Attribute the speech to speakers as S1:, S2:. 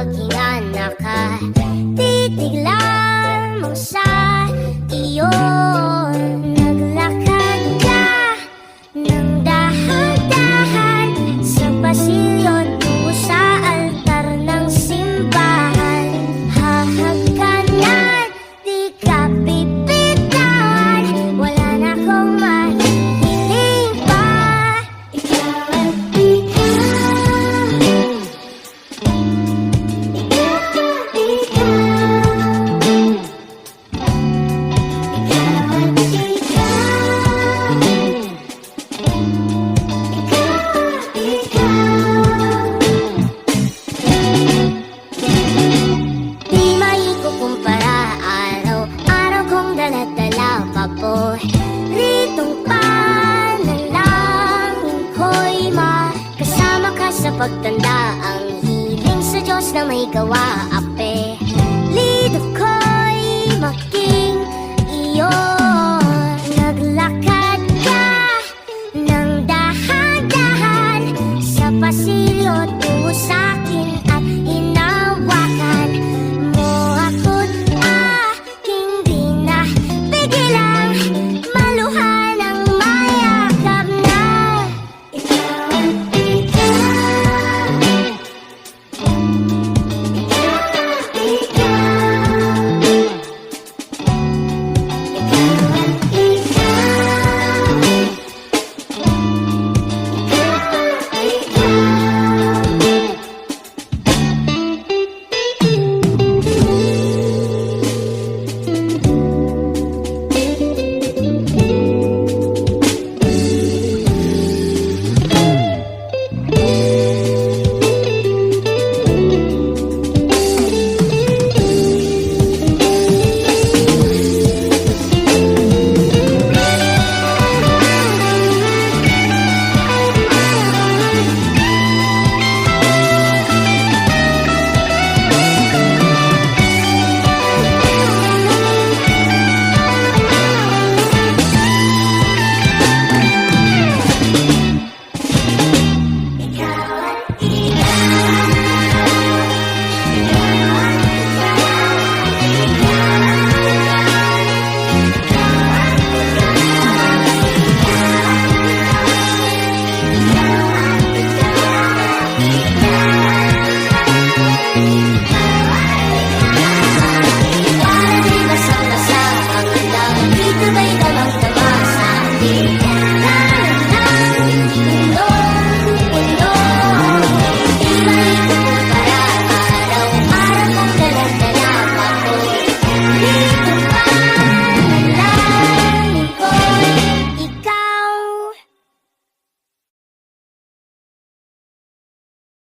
S1: maghinga nakatitig lamang sa iyon. Naglakad ka ng dahan-dahan sa pasilyo tungo sa altar ng simbahan. Hahagkanan, di ka pipitawan, wala na akong mahihiling pa. Ikaw at ikaw, ritong panalangin ko'y makasama ka sa pagtanda. Ang hiling sa Diyos na may gawa.